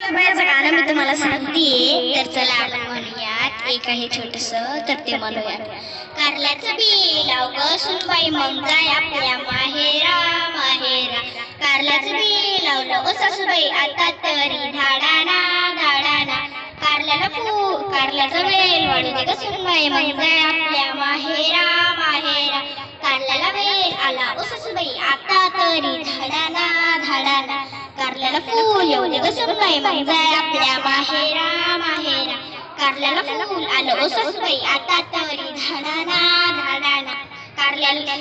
माझं गाणं मी तुम्हाला सांगतेय, तर चला आपण म्हणूयात. एक आहे छोटस, तर ते म्हणूयात. कारल्याचं बी लाव ग सुनबाई, मग जाय आपल्या माहेरा माहेरा. कारल्याचं बी लावलं ग सासूबाई, आता तरी धाडाना धाडाना. कारल्याचा वेल वाढू दे ग सुनबाई, मग जाय आपल्या माहेरा माहेरा. कारल्याला वेल आला ओ सासूबाई, आता तरी धाडाना धाडाना. कारल्याला फूल येऊ दे ग सुनबाई, मग जाय आपल्या माहेरा माहेरा. कारल्याला फूल आलं ओ सासूबाई, आता तरी धाडाना धाडाना. कारल्याला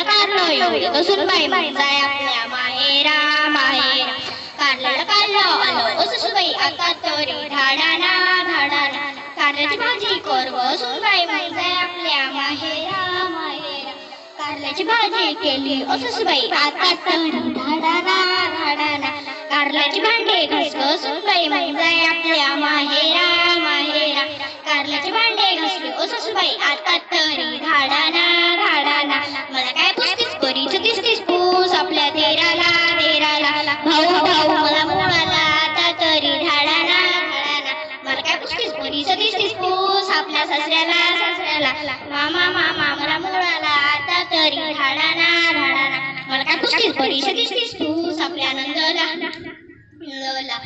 कारलं येऊ दे ग सुनबाई, मग जाय आपल्या माहेरा माहेरा. कारल्याला कारलं आलं ओ सासूबाई, आता तरी धाडाना धाडाना. कारल्याची भाजी कर ग सुनबाई, मग जाय आपल्या माहेरा माहेरा. कारल्याची भाजी केली ओ सासूबाई, आता तरी धाडाना धाडाना. कारल्याची भांडे घास ग सुनबाई, मग जाय आपल्या माहेरा माहेरा. कारल्याचे भांडे घासले ओ सासूबाई, आता तरी धाडाना धाडाना. मला काय पुसतीस परीच दिसतीस पूस, आपल्या देराला देराला. भाऊ भाऊ मला मुळाला, आता तरी धाडाना धाडाना. मला काय पुसतीस परीच दिसतीस पूस, आपल्या सासऱ्याला सासऱ्याला. मामा मामा मला मुळाला, आता तरी धाडाना धाडाना. मला काय पुसतीस परीच दिसतीस पूस, आपल्या नंदला नंदला.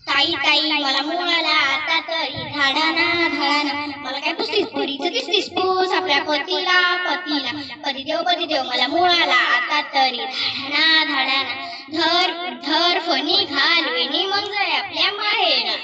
ताई ताई मला मुळाला, आता तरी धाडाना धाडाना. मला काय पुसतीस परीच दिसतीस पूस, आपल्या पतीला पतीला. पतिदेव मला मुळाला, आता तरी धाडाना धाडाना. धर धर फणी घाल वेणी, मग जाय आपल्या माहेरा.